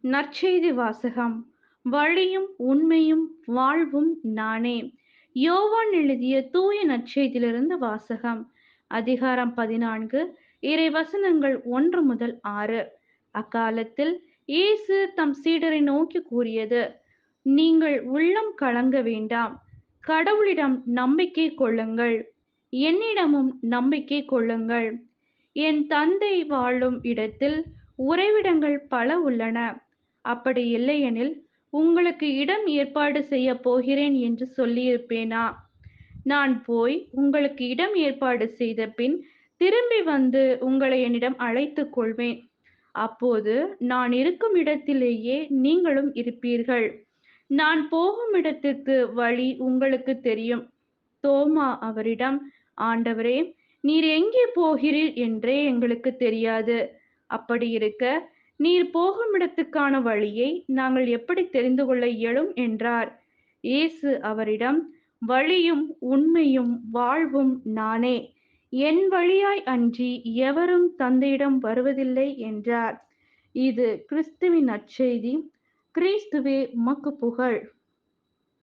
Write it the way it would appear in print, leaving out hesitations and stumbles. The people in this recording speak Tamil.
நற்செய்தி வாசகம். வழியும் உண்மையும் வாழ்வும் நானே. யோவான் எழுதிய தூய நற்செய்தியிலிருந்து வாசகம். அதிகாரம் 14, இறை வசனங்கள் 1 முதல் 6. அக்காலத்தில் இயேசு தம் சீடரை நோக்கி கூறியது: நீங்கள் உள்ளம் கலங்க வேண்டாம். கடவுளிடம் நம்பிக்கை கொள்ளுங்கள், என்னிடமும் நம்பிக்கை கொள்ளுங்கள். என் தந்தை வாழும் இடத்தில் உறைவிடங்கள் பல உள்ளன. அப்படி இல்லையெனில் உங்களுக்கு இடம் ஏற்பாடு செய்யப் போகிறேன் என்று சொல்லியிருப்பேனா? நான் போய் உங்களுக்கு இடம் ஏற்பாடு செய்த பின் திரும்பி வந்து உங்களை என்னிடம் அழைத்துக் கொள்வேன். அப்போது நான் இருக்கும் இடத்திலேயே நீங்களும் இருப்பீர்கள். நான் போகும் இடத்திற்கு வழி உங்களுக்கு தெரியும். தோமா அவரிடம், ஆண்டவரே, நீர் எங்கே போகிறீர் என்றே எங்களுக்கு தெரியாது. அப்படி இருக்க நீர் போகும் இடத்துக்கான வழியை நாங்கள் எப்படி தெரிந்து கொள்ள இயலும் என்றார். இயேசு அவரிடம், வழியும் உண்மையும் வாழ்வும் நானே. என் வழியாய் அன்றி எவரும் தந்தையிடம் வருவதில்லை என்றார். இது கிறிஸ்துவின் நற்செய்தி. கிறிஸ்துவே உமக்கு புகழ்.